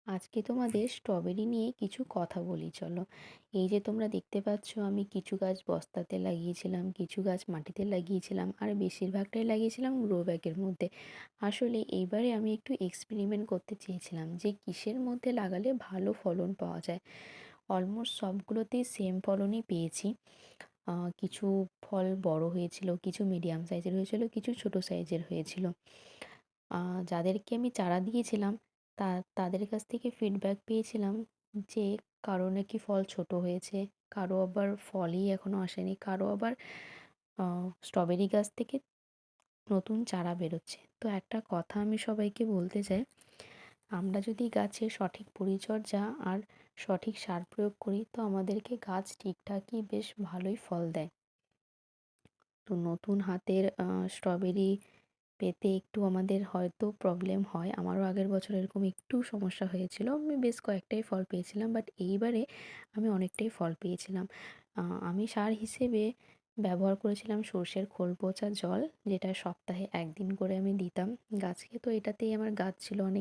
আজকে তোমাদের স্ট্রবেরি নিয়ে কিছু কথা বলি চলো। এই যে তোমরা দেখতে পাচ্ছ, আমি কিছু গাছ বস্তাতে লাগিয়েছিলাম, কিছু গাছ মাটিতে লাগিয়েছিলাম, আর বেশিরভাগটাই লাগিয়েছিলাম গ্রো ব্যাগের মধ্যে। আসলে এইবারে আমি একটু এক্সপেরিমেন্ট করতে চেয়েছিলাম যে কিসের মধ্যে লাগালে ভালো ফলন পাওয়া যায়। অলমোস্ট সবগুলোতেই সেম ফলনই পেয়েছি। কিছু ফল বড় হয়েছিল, কিছু মিডিয়াম সাইজের হয়েছিল, কিছু ছোট সাইজের হয়েছিল। যাদেরকে আমি চারা দিয়েছিলাম তাদের কাছ থেকে ফিডব্যাক পেয়েছিলাম যে কারো নাকি ফল ছোট হয়েছে, কারো আবার ফলই এখনও আসেনি, কারো আবার স্ট্রবেরি গাছ থেকে নতুন চারা বেরোচ্ছে। তো একটা কথা আমি সবাইকে বলতে চাই, আমরা যদি গাছের সঠিক পরিচর্যা আর সঠিক সার প্রয়োগ করি তো আমাদেরকে গাছ ঠিকঠাকই বেশ ভালোই ফল দেয়। তো নতুন হাতের স্ট্রবেরি পেতে একটু আমাদের হয়তো প্রবলেম হয়। আমারও আগের বছর এরকম একটু সমস্যা হয়েছিল। আমি বেশ কয়েকটাই ফল পেয়েছিলাম। বাট এইবারে আমি অনেকটাই ফল পেয়েছিলাম। আমি সার হিসেবে ব্যবহার করেছিলাম সর্ষের খোল পচা জল, যেটা সপ্তাহে ১ দিন করে আমি দিতাম গাছকে। তো এটাতেই আমার গাছ ছিল অনেক